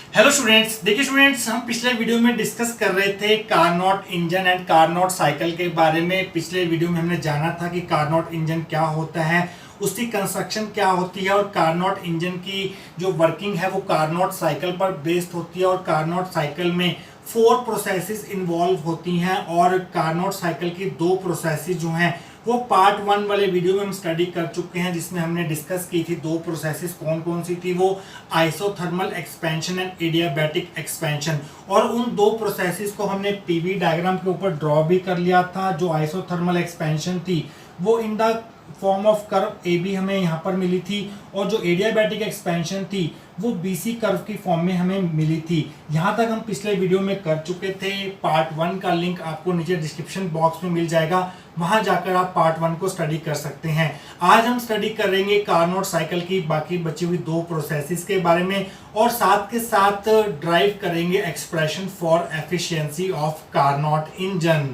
Hello students, देखिए students, हम पिछले वीडियो में डिस्कस कर रहे थे कारनॉट इंजन एंड कारनॉट साइकिल के बारे में। पिछले वीडियो में हमने जाना था कि कारनॉट इंजन क्या होता है, उसकी कंस्ट्रक्शन क्या होती है और कारनॉट इंजन की जो वर्किंग है वो कारनॉट साइकिल पर बेस्ड होती है। और कारनॉट साइकिल में 4 प्रोसेसेस इन्वॉल्व होती हैं और कारनॉट साइकिल की 2 प्रोसेसेस जो हैं वो पार्ट 1 वाले वीडियो में हम स्टडी कर चुके हैं, जिसमें हमने डिस्कस की थी 2 प्रोसेसेस कौन कौन सी थी, वो isothermal expansion and adiabatic expansion. और उन 2 प्रोसेसेस को हमने पीवी डायग्राम के ऊपर ड्रॉ भी कर लिया था। जो आइसोथर्मल एक्सपेंशन थी वो in the form of curve A B हमें यहाँ पर मिली थी, और जो एडियाबैटिक एक्सपेंशन थी वो बीसी कर्व की फॉर्म में हमें मिली थी। यहाँ तक हम पिछले वीडियो में कर चुके थे। पार्ट 1 का लिंक आपको नीचे डिस्क्रिप्शन बॉक्स में मिल जाएगा, वहां जाकर आप पार्ट 1 को स्टडी कर सकते हैं। आज हम स्टडी करेंगे कारनॉट साइकिल की बाकी बची हुई 2 प्रोसेसेस के बारे में, और साथ के साथ ड्राइव करेंगे expression for efficiency of Carnot engine.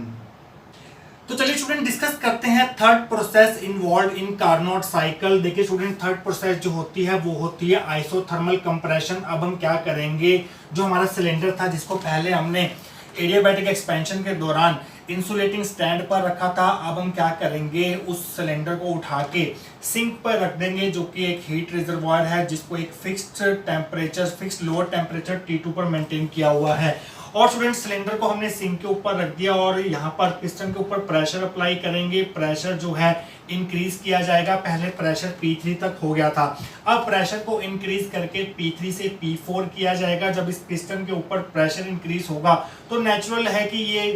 तो चलिए स्टूडेंट डिस्कस करते हैं third process involve in Carnot cycle. देखिए स्टूडेंट, थर्ड प्रोसेस जो होती है वो होती है आइसोथर्मल कंप्रेशन। अब हम क्या करेंगे, जो हमारा सिलेंडर था जिसको पहले हमने एडियाबैटिक एक्सपेंशन के दौरान इंसुलेटिंग स्टैंड पर रखा था, अब हम क्या करेंगे, उस सिलेंडर को उठा के सिंक पर रख देंगे, जो कि एक हीट रिजर्वायर है जिसको एक फिक्स्ड लोअर टेम्परेचर T2 पर मेंटेन किया हुआ है। और स्टूडेंट, सिलेंडर को हमने सिंक के ऊपर रख दिया और यहाँ पर पिस्टन के ऊपर प्रेशर अप्लाई करेंगे। प्रेशर जो है इंक्रीज किया जाएगा। पहले प्रेशर P3 तक हो गया था, अब प्रेशर को इंक्रीज करके P3 से P4 किया जाएगा। जब इस पिस्टन के ऊपर प्रेशर इंक्रीज होगा तो नेचुरल है कि ये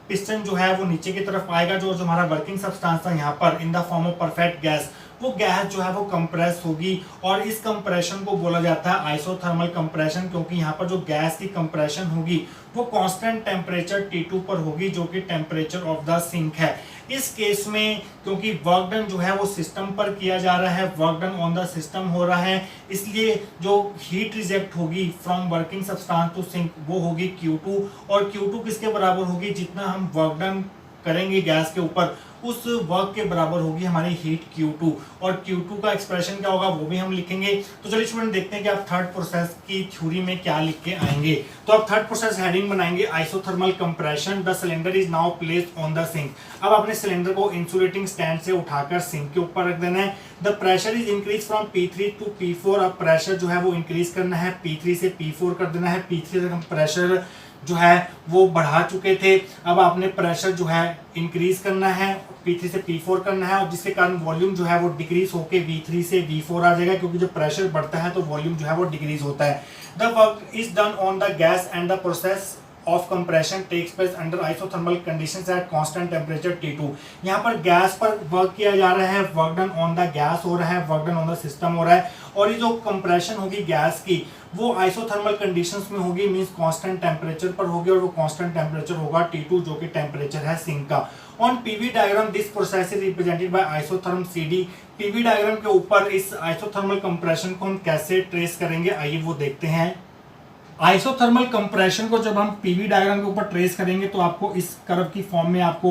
पिस्टन जो है वो नीचे की तरफ आएगा। जो हमारा वर्किंग सब्सटेंस था यहाँ पर इन the form of perfect gas, वो गैस जो है वो कंप्रेस होगी, और इस कंप्रेशन को बोला जाता है आइसोथर्मल कंप्रेशन, क्योंकि यहाँ पर जो गैस की कंप्रेशन होगी वो कांस्टेंट टेम्परेचर T2 पर होगी, जो कि टेम्परेचर ऑफ द सिंक है। इस केस में क्योंकि वर्क डन जो है वो सिस्टम पर किया जा रहा है, work done on the system हो रहा है, इसलिए जो हीट रिजेक्ट होगी from working substance to sink वो होगी Q2। और Q2 किसके बराबर होगी, जितना हम वर्क डन करेंगे गैस के ऊपर उस वर्क के बराबर होगी हमारी हीट Q2। और Q2 का एक्सप्रेशन क्या होगा वो भी हम लिखेंगे। तो चलिए स्टूडेंट देखते हैं कि आप थर्ड प्रोसेस की थ्योरी में क्या लिख के आएंगे। तो आप थर्ड प्रोसेस हेडिंग बनाएंगे isothermal compression, the cylinder is now placed on the sink. अब अपने सिलेंडर को इंसुलेटिंग स्टैंड से उठाकर सिंक के ऊपर रख देना है। The pressure is increase from P3 to P4। अब प्रेशर जो है वो इंक्रीज करना है, P3 से P4 कर देना है। P3 तक हम प्रेशर जो है वो बढ़ा चुके थे, अब आपने प्रेशर जो है इंक्रीज करना है, P3 से P4 करना है, और जिसके कारण वॉल्यूम जो है वो डिक्रीज होके V3 से V4 आ जाएगा, क्योंकि जब प्रेशर बढ़ता है तो वॉल्यूम जो है वो डिक्रीज होता है। The work is done on the gas and the process of compression takes place under isothermal conditions at constant temperature T2। यहाँ पर गैस पर वर्क किया जा रहा है, work done on the gas हो रहा है, work done on the system हो रहा है, और ये जो कंप्रेशन होगी गैस की वो आइसोथर्मल कंडीशंस में होगी, मींस कांस्टेंट टेम्परेचर पर होगी, और वो कांस्टेंट टेम्परेचर होगा T2, जो कि टेम्परेचर है सिंक का। On PV diagram this process is represented by isotherm CD। PV diagram के ऊपर इस आइसोथर्मल कंप्रेशन को हम कैसे ट्रेस करेंगे, आइए वो देखते हैं। आइसोथर्मल कंप्रेशन को जब हम पीवी डायग्राम के ऊपर ट्रेस करेंगे तो आपको इस कर्व की फॉर्म में आपको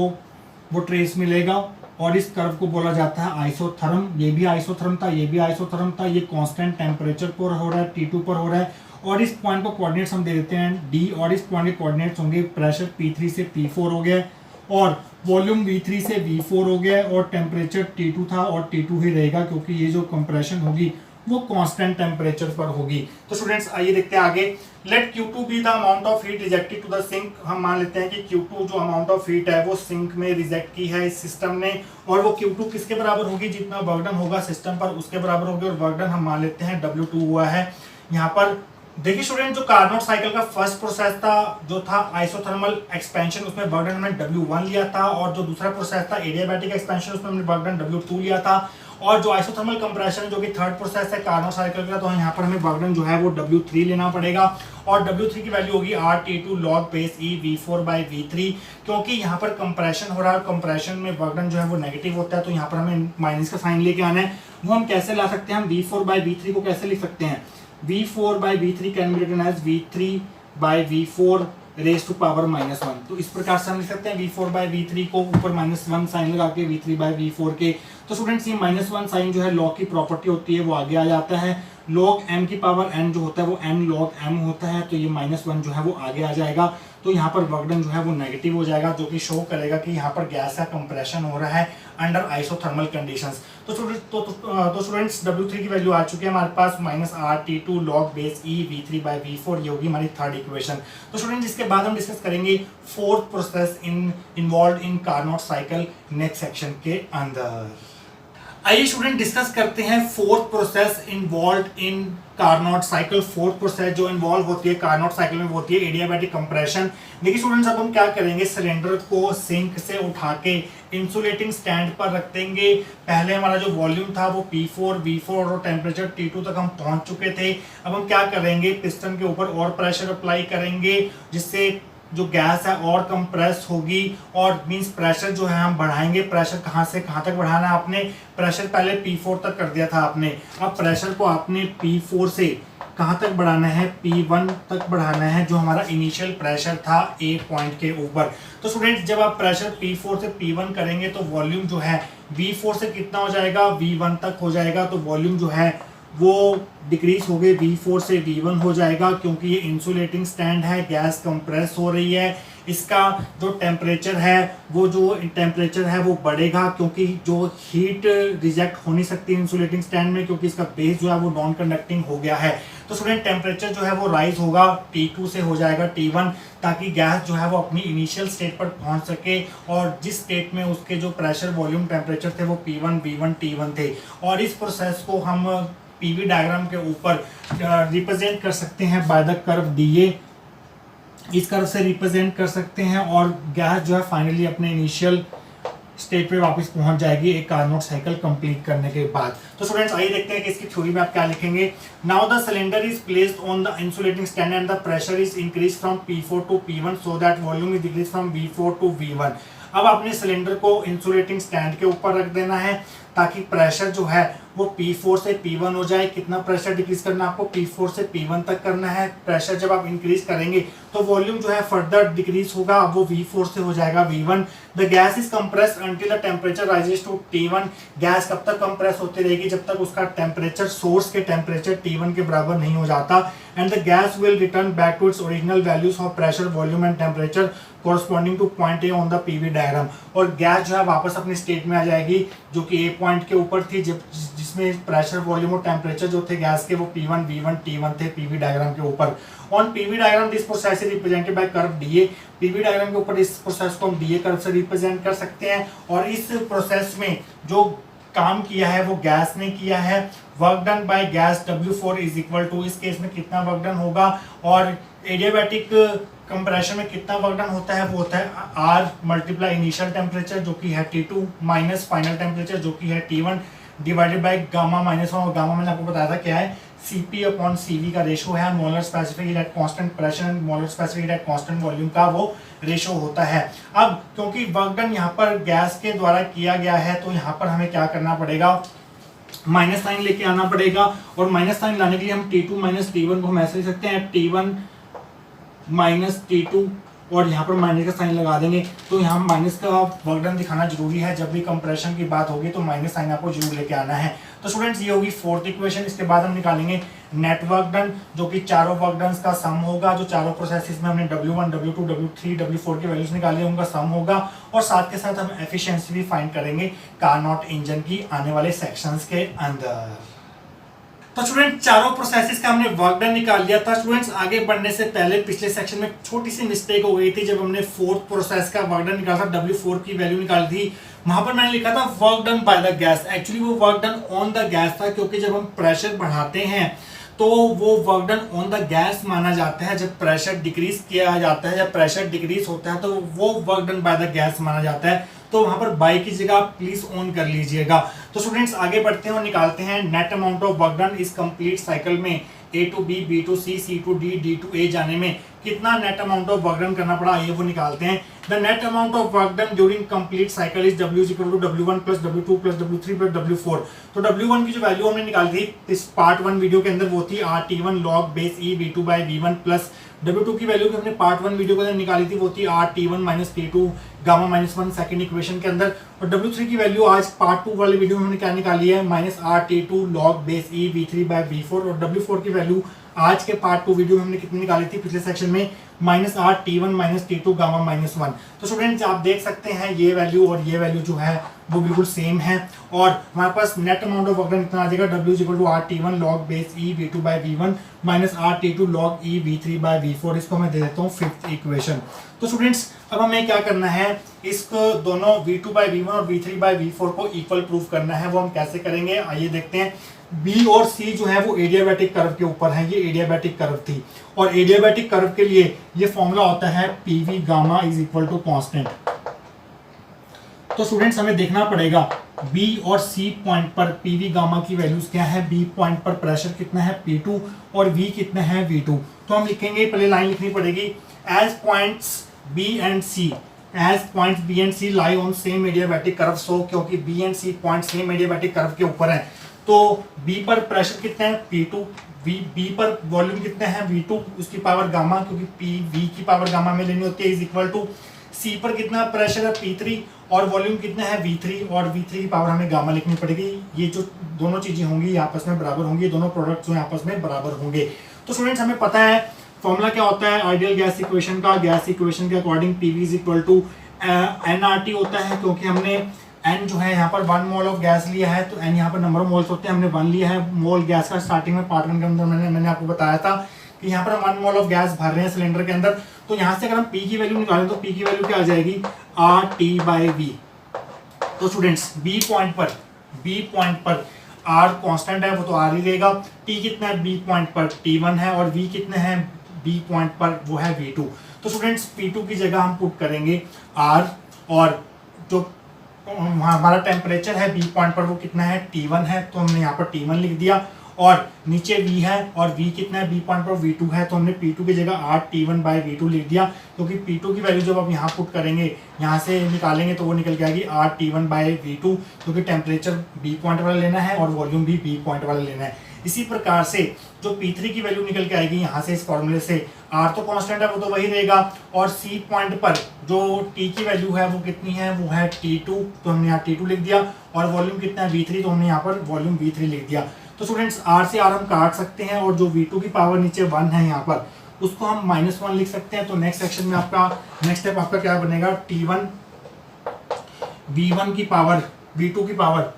वो ट्रेस मिलेगा, और इस कर्व को बोला जाता है आइसोथर्म। ये भी आइसोथर्म था, ये भी आइसोथर्म था, ये कांस्टेंट टेम्परेचर पर हो रहा है, T2 पर हो रहा है, और इस पॉइंट को कोऑर्डिनेट्स हम दे देते हैं D, और इस पॉइंट के कोऑर्डिनेट्स होंगे प्रेशर P3 से P4 हो गया, और वॉल्यूम V3 से V4 हो गया, और टेम्परेचर T2 था और T2 ही रहेगा, क्योंकि ये जो कंप्रेशन होगी वो कांस्टेंट टेम्परेचर पर होगी। तो स्टूडेंट्स आइए देखते हैं आगे। Let Q2 be the amount of heat rejected to the sink. हम मान लेते हैं कि Q2 जो अमाउंट ऑफ हीट है वो सिंक में रिजेक्ट की है इस सिस्टम ने, और वो Q2 किसके बराबर होगी, जितना वर्क डन होगा सिस्टम पर उसके बराबर होगी, और वर्क डन हम मान लेते हैं W2 हुआ है। यहाँ पर देखिए स्टूडेंट, जो कारनॉट साइकिल का फर्स्ट प्रोसेस था जो था आइसोथर्मल एक्सपेंशन, उसमें वर्क डन हमने W1 लिया था, और जो दूसरा प्रोसेस था एडियाबैटिक एक्सपेंशन, उसमें हमने वर्क डन W2 लिया था। और जो आइसोथर्मल कंप्रेशन जो कि थर्ड प्रोसेस है कारनॉट साइकिल का, तो यहाँ पर हमें वर्क डन जो है वो W3 लेना पड़ेगा, और W3 की वैल्यू होगी RT2 log base E V4/V3। क्योंकि यहाँ पर कंप्रेशन हो रहा है, कंप्रेशन में वर्क डन जो है वो नेगेटिव होता है, तो यहाँ पर हमें माइनस का साइन लेके आना है। वो हम कैसे ला सकते हैं, हम V4/V3 को कैसे लिख सकते हैं, V4/V3 can be written as V3/V4 raise to power -1। तो इस प्रकार से हम लिख सकते हैं V4/V3 को ऊपर -1 साइन लगा के V3/V4 के। तो स्टूडेंट्स ये -1 साइन जो है लॉ की प्रॉपर्टी होती है वो आगे आ जाता है। log m की पावर n जो होता है वो n log m होता है, तो ये -1 जो है वो आगे आ जाएगा। तो यहाँ पर वर्क डन जो है वो नेगेटिव हो जाएगा, जो कि शो करेगा कि यहाँ पर गैस का कंप्रेशन हो रहा है अंडर आइसोथर्मल कंडीशंस। तो स्टूडेंट्स W3 की वैल्यू आ चुकी है हमारे पास -RT2 log base E V3/V4, ये होगी हमारी थर्ड इक्वेशन। तो स्टूडेंट्स इसके बाद हम डिस्कस करेंगे फोर्थ प्रोसेस इन्वॉल्व इन कार्नोट साइकिल नेक्स्ट सेक्शन के अंदर। आइए स्टूडेंट डिस्कस करते हैं फोर्थ प्रोसेस इन्वॉल्व इन कार्नोट साइकिल। फोर्थ प्रोसेस जो इन्वॉल्व होती है कार्नोट साइकिल में होती है एडियाबैटिक कंप्रेशन। देखिए स्टूडेंट्स, अब हम क्या करेंगे, सिलेंडर को सिंक से उठा के इंसुलेटिंग स्टैंड पर रख देंगे। पहले हमारा जो वॉल्यूम था वो P4 V4 और टेम्परेचर T2 तक हम पहुंच चुके थे। अब हम क्या करेंगे, पिस्टन के ऊपर और प्रेशर अप्लाई करेंगे, जिससे जो गैस है और कंप्रेस होगी, और मींस प्रेशर जो है हम बढ़ाएंगे। प्रेशर कहाँ से कहाँ तक बढ़ाना है आपने, प्रेशर पहले P4 तक कर दिया था आपने, अब प्रेशर को आपने P4 से कहाँ तक बढ़ाना है, P1 तक बढ़ाना है, जो हमारा इनिशियल प्रेशर था A पॉइंट के ऊपर। तो स्टूडेंट्स, जब आप प्रेशर P4 से P1 करेंगे तो वॉल्यूम जो है V4 से कितना हो जाएगा, V1 तक हो जाएगा। तो वॉल्यूम जो है वो डिक्रीज हो गई, V4 से V1 हो जाएगा, क्योंकि ये इंसुलेटिंग स्टैंड है, गैस कंप्रेस हो रही है। इसका जो टेम्परेचर है वो बढ़ेगा, क्योंकि जो हीट रिजेक्ट हो नहीं सकती इंसुलेटिंग स्टैंड में, क्योंकि इसका बेस जो है वो नॉन कंडक्टिंग हो गया है। तो स्टूडेंट, टेम्परेचर जो है वो राइज होगा, T2 से हो जाएगा T1, ताकि गैस जो है वो अपनी इनिशियल स्टेट पर पहुंच सके, और जिस स्टेट में उसके जो प्रेशर वॉल्यूम टेम्परेचर थे वो P1 V1 T1 थे। और इस प्रोसेस को हम पीवी डायग्राम के ऊपर रिप्रेजेंट कर सकते हैं बाय द कर्व DA। इस कर्व से रिप्रेजेंट कर सकते हैं, और गैस जो है फाइनली अपने इनिशियल स्टेट पे वापस पहुंच जाएगी एक कार्नोट साइकिल कंप्लीट करने के बाद। तो स्टूडेंट्स, आइए देखते हैं कि इसकी थ्योरी में आप क्या लिखेंगे। Now the cylinder is placed on the insulating stand and the pressure is increase from P4 to P1 so that volume is decrease from V4 to V1। अब आपने सिलेंडर को इंसुलेटिंग स्टैंड के ऊपर रख देना है, ताकि प्रेशर जो है वो P4 से P1 हो जाए। कितना प्रेशर डिक्रीज करना है आपको, P4 से P1 तक करना है। प्रेशर जब आप इंक्रीज करेंगे तो वॉल्यूम जो है फर्दर डिक्रीज होगा, अब वो V4 से हो जाएगा V1। The gas is compressed until the temperature rises to T1। Gas कब तक कंप्रेस होती रहेगी, जब तक उसका टेम्परेचर सोर्स के टेम्परेचर T1 के बराबर नहीं हो जाता। And the gas will return back to its original values of pressure volume and temperature corresponding to point A on the PV diagram. और गैस जो है वापस अपनी स्टेट में आ जाएगी, जो कि ए पॉइंट के ऊपर थी, जिसमें प्रेशर वॉल्यूम और टेम्परेचर जो थे गैस के वो P1 V1 T1 थे पीवी डायग्राम के ऊपर। On PV diagram this process is represented by curve DA। PV diagram के ऊपर इस प्रोसेस को हम DA कर्व से रिप्रेजेंट कर सकते हैं। और इस प्रोसेस में जो काम किया है वो गैस ने किया है। Work done by gas W4 is equal to, इस केस में कितना वर्क डन होगा, और एडियाबैटिक कंप्रेशन में कितना वर्क डन होता है, वो होता है R मल्टीप्लाई इनिशियल टेम्परेचर जो कि है T2 माइनस फाइनल टेम्परेचर जो कि है T1 डिवाइडेड बाय गामा -1। और गामा मैंने आपको बताया था क्या है, Cp अपॉन Cv का रेशो है। Molar specific heat at constant pressure and molar specific heat at constant volume का वो रेशो होता है। अब क्योंकि वर्क डन यहाँ पर गैस के द्वारा किया गया है, तो यहाँ पर हमें क्या करना पड़ेगा, माइनस साइन लेके आना पड़ेगा। और माइनस साइन लाने के लिए हम T2 माइनस T1 को हम ऐसे लिख सकते हैं, T1 माइनस T2, और यहाँ पर माइनस का साइन लगा देंगे। तो यहाँ माइनस का वर्क डन दिखाना जरूरी है, जब भी कंप्रेशन की बात होगी तो माइनस साइन आपको जरूर लेके आना है। तो स्टूडेंट्स, ये होगी फोर्थ इक्वेशन। इसके बाद हम निकालेंगे नेट वर्क डन, जो कि चारों वर्क डन का सम होगा। जो चारों प्रोसेसेस में हमने W1 W2 W3 W4 के वैल्यूज निकाले उनका सम होगा। और साथ के साथ हम एफिशिएंसी भी फाइंड करेंगे कार्नोट इंजन की आने वाले सेक्शंस के अंदर। तो स्टूडेंट, चारों प्रोसेसेस का हमने वर्क डन निकाल लिया था। स्टूडेंट्स, आगे बढ़ने से पहले पिछले सेक्शन में छोटी सी मिस्टेक हो गई थी, जब हमने फोर्थ प्रोसेस का वर्क डन निकाला था, W4 की वैल्यू निकाली थी, वहां पर मैंने लिखा था work done by the gas. Actually वो work done on the gas था, क्योंकि जब हम प्रेशर बढ़ाते हैं तो वो work done on the gas माना जाता है। जब प्रेशर डिक्रीज किया जाता है, जब प्रेशर डिक्रीज होता है, तो वो work done by the gas माना जाता है। तो वहां पर बाय की जगह आप प्लीज ऑन कर लीजिएगा। तो स्टूडेंट्स, आगे बढ़ते हैं और निकालते हैं net amount of work done इस कंप्लीट साइकिल में A to B, B to C, C to D, D to A जाने में कितना net amount of work done करना पड़ा, ये वो निकालते हैं। The net amount of work done during complete cycle is W is equal to W1 plus W2 plus W3 plus W4। तो W1 की जो वैल्यू हमने निकाली थी इस पार्ट 1 वीडियो के अंदर वो थी RT1 log base E V2 by V1 plus W2 की वैल्यू भी हमने पार्ट 1 वीडियो के अंदर निकाली थी वो थी RT1 minus T2 gamma minus 1 second equation के अंदर। और W3 की वैल्यू आज पार्ट 2 वाले वीडियो में हमने क्या निकाली है minus RT2 log base E V3 by V4। और W4 की वैल्यू आज के पार्ट 2 वीडियो में हमने कितनी निकाली थी पिछले सेक्शन में minus RT1 minus T2 gamma minus 1। तो स्टूडेंट्स आप देख सकते हैं ये वैल्यू और ये वैल्यू जो है वो बिल्कुल सेम है और हमारे पास net amount of work done कितना आ जाएगा W is equal to RT1 log base E V2 by V1 minus RT2 log E V3 by V4। इसको मैं दे देता हूँ फिफ्थ इक्वेशन। तो स्टूडेंट्स अब हमें क्या करना है इसको दोनों V2 बाई V1 और V3 बाई V4 को इक्वल प्रूफ करना है। वो हम कैसे करेंगे आइए देखते हैं। B और C जो है वो एडियाबैटिक कर्व के ऊपर है, ये एडियाबैटिक कर्व थी और एडियाबैटिक कर्व के लिए ये फॉर्मूला होता है PV gamma is equal to constant. तो स्टूडेंट्स हमें देखना पड़ेगा B और C पॉइंट पर PV गामा की वैल्यूज क्या है, B पॉइंट पर प्रेशर कितना है P2 और V कितना है V2। तो हम लिखेंगे पहले लाइन लिखनी पड़ेगी as points B and C as points B and C lie on same adiabatic curve. So क्योंकि B and C point same adiabatic curve के ऊपर है तो B पर प्रेशर कितना है P2, B पर वॉल्यूम कितना है V2 उसकी पावर गामा क्योंकि P V की पावर गामा में लेनी होती है इज इक्वल टू C पर कितना प्रेशर है P3 और वॉल्यूम कितना है V3 और V3 की पावर हमें गामा लिखनी पड़ेगी। ये जो दोनों चीजें होंगी आपस में बराबर होंगी, दोनों प्रोडक्ट जो है आपस में बराबर होंगे। तो स्टूडेंट्स हमें पता है फॉर्मूला क्या होता है आइडियल गैस इक्वेशन का। गैस इक्वेशन के according PV is equal to nRT होता है क्योंकि हमने n जो है यहाँ पर 1 मोल ऑफ गैस लिया है तो n यहाँ पर नंबर ऑफ मोल्स होते हैं, हमने 1 लिया है। मोल गैस का स्टार्टिंग में पार्ट 1 के अंदर मैंने आपको बताया था कि यहाँ पर हम 1 मोल ऑफ गैस भर रहे हैं सिलेंडर के अंदर। तो यहाँ से अगर हम P की वैल्यू निकालें तो P की वैल्यू क्या आ जाएगी RT बाई V। तो स्टूडेंट्स B पॉइंट पर R कांस्टेंट है वो तो R ही रहेगा। T कितना है B पॉइंट पर T1 है और V कितना है B पॉइंट पर वो है V2। तो स्टूडेंट्स P2 की जगह हम पुट करेंगे R और जो हमारा टेम्परेचर है B पॉइंट पर वो कितना है T1 है तो हमने यहाँ पर T1 लिख दिया और नीचे V है और V कितना है B पॉइंट पर V2 है तो हमने P2 की जगह RT1 बाई V2 लिख दिया क्योंकि P2 की वैल्यू जब आप यहाँ पुट करेंगे यहाँ से निकालेंगे तो वो निकल के आएगी RT1 बाई V2 क्योंकि टेम्परेचर B पॉइंट वाला लेना है और वॉल्यूम भी B पॉइंट वाला लेना है। इसी प्रकार से जो P3 की वैल्यू निकल के आएगी यहाँ से इस फॉर्मूले से R तो कांस्टेंट है वो तो वही रहेगा और C पॉइंट पर जो T की वैल्यू है वो कितनी है वो है T2 तो हमने यहाँ T2 लिख दिया और वॉल्यूम कितना है V3 तो हमने यहाँ पर वॉल्यूम V3 लिख दिया। तो स्टूडेंट्स R से R हम काट सकते हैं और जो V2 की पावर नीचे 1 है यहाँ पर उसको हम -1 लिख सकते हैं। तो नेक्स्ट सेक्शन में आपका नेक्स्ट स्टेप आपका क्या बनेगा T1 V1 की पावर V2 की पावर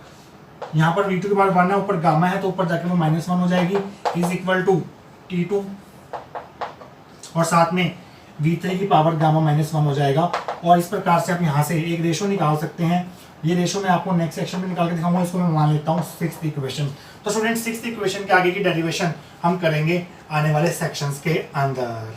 यहाँ पर V2 की पावर 1 है ऊपर गामा है तो ऊपर जाकर वो -1 हो जाएगी इज इक्वल टू T2 और साथ में V3 की पावर गामा -1 हो जाएगा। और इस प्रकार से आप यहाँ से एक रेशो निकाल सकते हैं। ये रेशो मैं आपको नेक्स्ट सेक्शन में निकाल के दिखाऊंगा, इसको मैं मान लेता हूँ 6th इक्वेशन। तो स्टूडेंट 6th इक्वेशन के आगे की डेरिवेशन हम करेंगे आने वाले सेक्शंस के अंदर।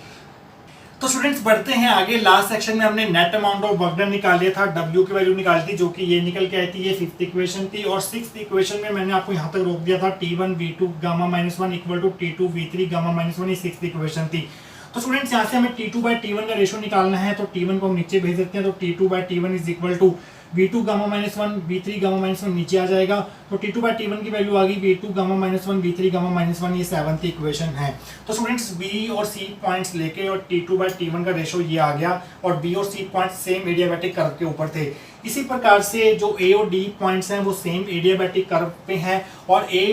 तो स्टूडेंट्स बढ़ते हैं आगे। लास्ट सेक्शन में हमने net amount of work done निकाल लिया था, W की वैल्यू निकाली थी जो कि ये निकल के आई थी, ये 5th इक्वेशन थी। और 6th इक्वेशन में मैंने आपको यहाँ तक रोक दिया था T1 V2 gamma -1 equal to T2 V3 gamma -1 ये 6th इक्वेशन थी। तो स्टूडेंट्स यहाँ से हमें T2 बाई T1 का रेशो निकालना है तो T1 को हम नीचे भेज देते हैं तो T2 by T1 is equal to V2 gamma -1 V3 gamma -1 नीचे आ जाएगा तो T2 बाई T1 की वैल्यू आ गई V2 गामा -1 V3 गामा -1 ये 7th इक्वेशन है। तो स्टूडेंट्स B और C पॉइंट्स लेके और T2 बाई T1 का रेशो ये आ गया और B और C point same adiabatic curve के ऊपर थे। इसी प्रकार से जो A और D पॉइंट्स हैं वो सेम एडियाबैटिक कर्व पे हैं और A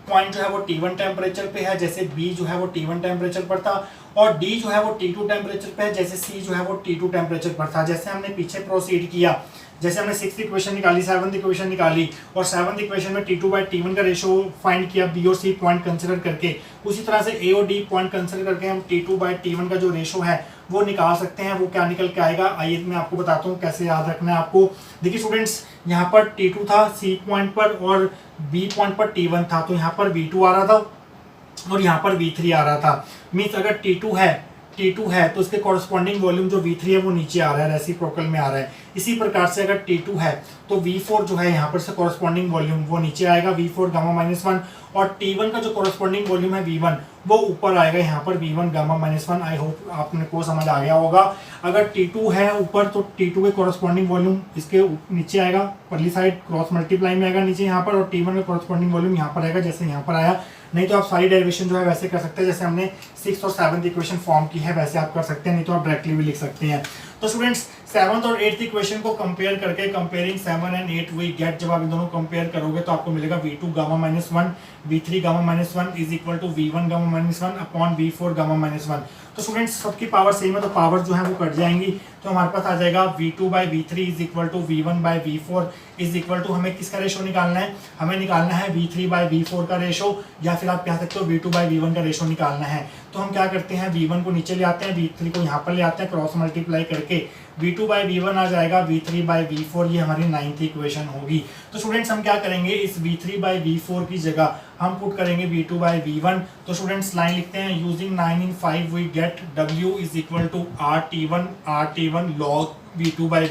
पॉइंट जो है वो T1 टेम्परेचर पे है जैसे B जो है वो T1 टेम्परेचर पर था और D जो है वो T2 टेम्परेचर पे है जैसे C जो है वो T2 टेम्परेचर पर था। जैसे हमने पीछे प्रोसीड किया, जैसे हमने 6th इक्वेशन निकाली, 7th इक्वेशन निकाली और 7th इक्वेशन में T2 बाई T1 का रेशो फाइंड किया B और C पॉइंट कंसिडर करके, उसी तरह से A और D पॉइंट कंसिडर करके हम T2 बाई T1 का जो रेशो है वो निकाल सकते हैं। वो क्या निकल के आएगा आइए मैं आपको बताता हूँ कैसे याद रखना है आपको। देखिए स्टूडेंट्स यहाँ पर T2 था C पॉइंट पर और B पॉइंट पर T1 था तो यहाँ पर V2 आ रहा था और यहाँ पर V3 आ रहा था। मीन्स अगर T2 है T2 है तो उसके कॉरस्पॉन्डिंग वॉल्यूम जो V3 है वो नीचे आ रहा है, रेसिप्रोकल में आ रहा है। इसी प्रकार से अगर T2 है तो V4 जो है यहाँ पर से कॉरस्पॉन्डिंग वॉल्यूम वो नीचे आएगा, V4 गामा माइनस 1, और T1 का जो कॉरस्पॉन्डिंग वॉल्यूम है V1 वो ऊपर आएगा यहाँ पर V1 gamma minus 1। I hope आपने को समझ आ गया होगा। अगर T2 है ऊपर तो T2 के कॉरस्पॉन्डिंग वॉल्यूम इसके नीचे आएगा, परली साइड क्रॉस मल्टीप्लाई में आएगा नीचे यहाँ पर, और T1 का कॉरस्पॉन्डिंग वॉल्यूम यहाँ पर आएगा जैसे यहाँ पर आया। नहीं तो आप सारी डेरिवेशन जो है वैसे कर सकते हैं, जैसे हमने 6th और 7th इक्वेशन फॉर्म की है वैसे आप कर सकते हैं, नहीं तो आप डायरेक्टली भी लिख सकते हैं। तो स्टूडेंट्स 7th और 8th इक्वेशन को कंपेयर करके, कंपेयरिंग 7 एंड 8 वी गेट, जब आप इन दोनों कंपेयर करोगे तो आपको मिलेगा V2 gamma minus 1 V3 gamma minus 1 is equal to V1 gamma minus 1 upon V4 gamma minus 1। तो स्टूडेंट्स सबकी पावर सेम है तो पावर जो है वो कट जाएंगी, तो हमारे पास आ जाएगा V2 by V3 is equal to V1 by V4 is equal to, हमें किसका रेशो निकालना है, हमें निकालना है V3 बाई V4 का रेशो, या फिर आप कह सकते हो V2 बाई V1 का रेशो निकालना है। तो हम क्या करते हैं, V1 को नीचे ले आते हैं, V3 को यहाँ पर ले आते हैं, क्रॉस मल्टीप्लाई करके V2 बाई V1 आ जाएगा, V3 बाई V4 ये हमारी 9th इक्वेशन होगी। तो स्टूडेंट्स हम क्या करेंगे, इस V3 बाई V4 की जगह हम पुट करेंगे V2 बाई V1। तो स्टूडेंट्स लाइन लिखते हैं, using 9 in 5 we get W is equal to RT1 log V2 by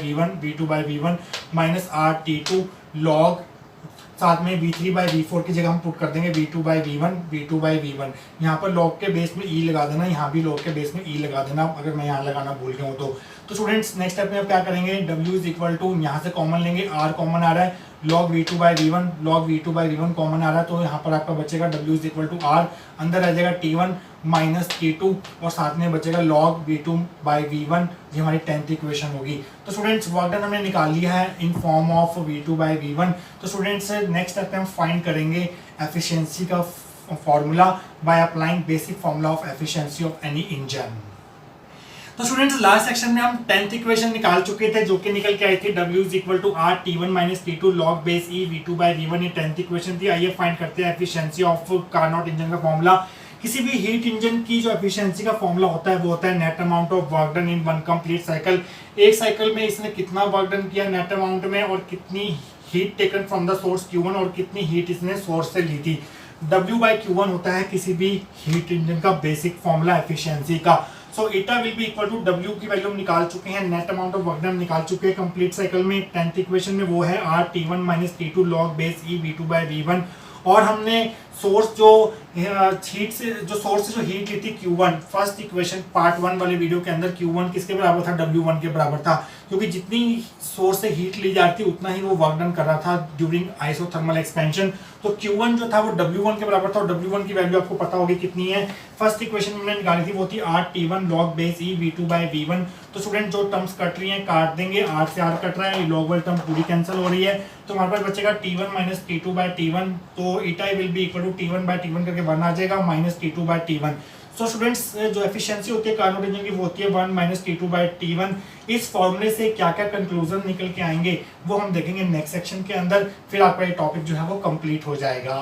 V1 minus RT2 log, साथ में V3 बाई V4 की जगह हम पुट कर देंगे V2 बाई V1। यहाँ पर log के बेस में E लगा देना, यहाँ भी log के बेस में E लगा देना अगर मैं यहाँ लगाना भूल गया हूँ तो। स्टूडेंट्स नेक्स्ट स्टेप में अब क्या करेंगे, W इज इक्वल टू यहाँ से कॉमन लेंगे, R कॉमन आ रहा है, log V2 by V1 common आ रहा है, तो यहाँ पर आपका बचेगा W is equal to R, अंदर आ जाएगा T1 माइनस T2 और साथ में बचेगा log V2 बाई V1, ये हमारी 10th इक्वेशन होगी। तो स्टूडेंट्स वर्क डन हमने निकाल लिया है in form of V2 by V1। तो स्टूडेंट्स नेक्स्ट स्टेप पे हम फाइंड करेंगे एफिशिएंसी का formula by applying basic formula of efficiency of any engine. तो स्टूडेंट्स लास्ट सेक्शन में हम 10th इक्वेशन निकाल चुके थे जो कि निकल के आई थी W is equal to R T1 minus T2 log base E V2 by V1, ये 10th इक्वेशन थी। आइए फाइंड करते हैं एफिशिएंसी ऑफ कार्नोट इंजन का फॉर्मूला। किसी भी हीट इंजन की जो एफिशिएंसी का फॉर्मूला होता है वो होता है net amount of work done in one complete cycle. एक साइकिल में इसने कितना वर्क डन किया नेट अमाउंट में, और कितनी heat taken from the source Q1 और कितनी हीट इसने सोर्स से ली थी। W बाई Q1 होता है किसी भी हीट इंजन का बेसिक फॉर्मूला एफिशिएंसी का। So eta will be equal to W की वैल्यू हम निकाल चुके हैं, net amount of work done निकाल चुके हैं कंप्लीट साइकिल में। 10th इक्वेशन में वो है R T1 minus T2 log base E V2 by V1, और हमने सोर्स जो हीट से जो हीट ली थी Q1, फर्स्ट इक्वेशन पार्ट 1 वाले वीडियो के अंदर Q1 किसके बराबर था, W1 के बराबर था, क्योंकि जितनी सोर्स से हीट ली जाती उतना ही वो वर्क डन कर रहा था ड्यूरिंग आइसोथर्मल एक्सपेंशन। तो Q1 जो था वो W1 के बराबर था, और W1 की वैल्यू आपको पता होगी कितनी है, फर्स्ट इक्वेशन में हमने निकाली थी वो थी R T1 log base E V2 by V1। तो स्टूडेंट जो टर्म्स कट रही हैं काट देंगे, R से R कट रहा है, लॉग वाली टर्म पूरी कैंसिल हो रही है, तो हमारे पास बचेगा T1 minus T2 by T1। तो eta will be equal to T1 by T1 करके 1 आ जाएगा minus T2 by T1। So students जो एफिशिएंसी होती है कार्नोट इंजन की वो होती है 1 माइनस T2 बाई T1। इस फॉर्मूले से क्या क्या कंक्लूजन निकल के आएंगे वो हम देखेंगे नेक्स्ट सेक्शन के अंदर, फिर आपका ये टॉपिक जो है वो कंप्लीट हो जाएगा।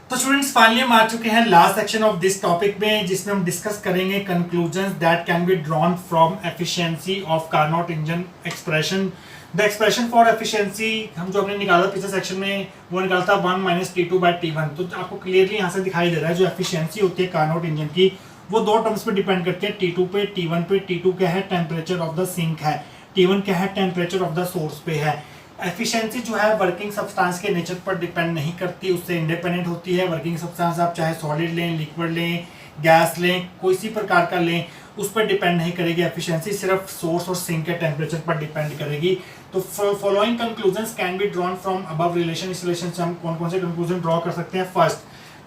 तो स्टूडेंट्स फाइनली हम आ चुके हैं last section of this topic में, जिसमें हम डिस्कस करेंगे conclusions that can be drawn from efficiency of Carnot engine expression. The expression for efficiency हम जो हमने निकाला पिछले सेक्शन में वो निकाला था 1 माइनस T2 बाई T1। तो आपको क्लियरली यहाँ से दिखाई दे रहा है जो एफिशिएंसी होती है कार्नोट इंजन की वो दो टर्म्स पे डिपेंड करती है, T2 पे T1 पे। T2 क्या है, टेम्परेचर ऑफ द सिंक है, T1 क्या है, टेम्परेचर ऑफ द सोर्स पे है। एफिशिएंसी जो है वर्किंग सब्सटेंस के नेचर पर डिपेंड नहीं करती, उससे इंडिपेंडेंट होती है। वर्किंग सब्सटेंस आप चाहे सॉलिड लें, लिक्विड लें, गैस लें, कोई सी प्रकार का लें, उस पर डिपेंड नहीं करेगी एफिशिएंसी, सिर्फ सोर्स और सिंक के टेम्परेचर पर डिपेंड करेगी। तो following conclusions can be drawn from above relation. इस रिलेशन से हम कौन कौन से कंक्लूजन ड्रॉ कर सकते हैं। First,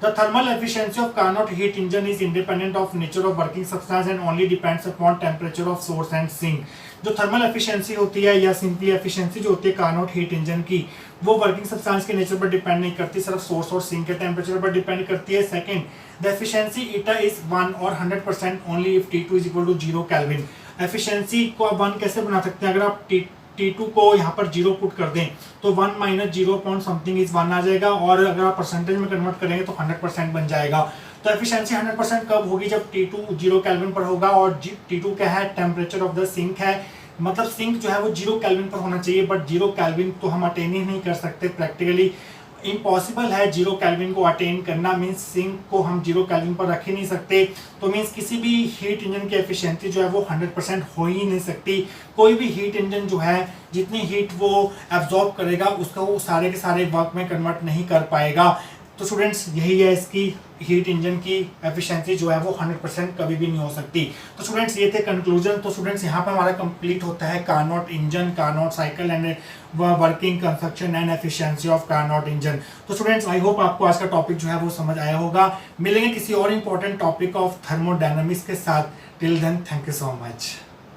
the thermal efficiency of Carnot heat engine is independent of nature of working substance and only depends upon temperature of source and sink. जो थर्मल एफिशिएंसी होती है या सिंपली एफिशिएंसी जो होती है कार्नोट हीट इंजन की, वो working substance के नेचर पर डिपेंड नहीं करती, सिर्फ सोर्स और सिंक के टेम्परेचर पर डिपेंड करती है। Second, the efficiency eta is 1 और 100% only if T2 is equal to 0 Kelvin. Efficiency को आप 1 कैसे बना सकते हैं, अगर आप T2 को यहाँ पर 0 पुट कर दें तो 1 माइनस 0 पॉइंट समथिंग इज 1 आ जाएगा, और अगर आप परसेंटेज में कन्वर्ट करेंगे तो 100% बन जाएगा। तो एफिशिएंसी 100% कब होगी, जब T2 0 केल्विन पर होगा, और T2 क्या है, टेम्परेचर ऑफ द सिंक है, मतलब सिंक जो है वो 0 केल्विन पर होना चाहिए, बट 0 केल्विन तो हम अटेन ही नहीं कर सकते प्रैक्टिकली। इम्पॉसिबल है जीरो केल्विन को अटेन करना, मीन्स सिंक को हम जीरो केल्विन पर रख ही नहीं सकते। तो मीन्स किसी भी हीट इंजन की एफिशिएंसी जो है वो 100% हो ही नहीं सकती। कोई भी हीट इंजन जो है जितनी हीट वो एब्जॉर्ब करेगा उसका वो सारे के सारे वर्क में कन्वर्ट नहीं कर पाएगा। तो स्टूडेंट्स यही है इसकी हीट इंजन की एफिशिएंसी जो है वो 100% कभी भी नहीं हो सकती। तो स्टूडेंट्स ये थे कंक्लूजन। तो स्टूडेंट्स यहाँ पर हमारा कंप्लीट होता है Carnot engine, Carnot cycle and working, construction and efficiency of Carnot engine. तो स्टूडेंट्स आई होप आपको आज का टॉपिक जो है वो समझ आया होगा। मिलेंगे किसी और इंपॉर्टेंट टॉपिक ऑफ थर्मोडायनामिक्स के साथ। Till then thank you so much.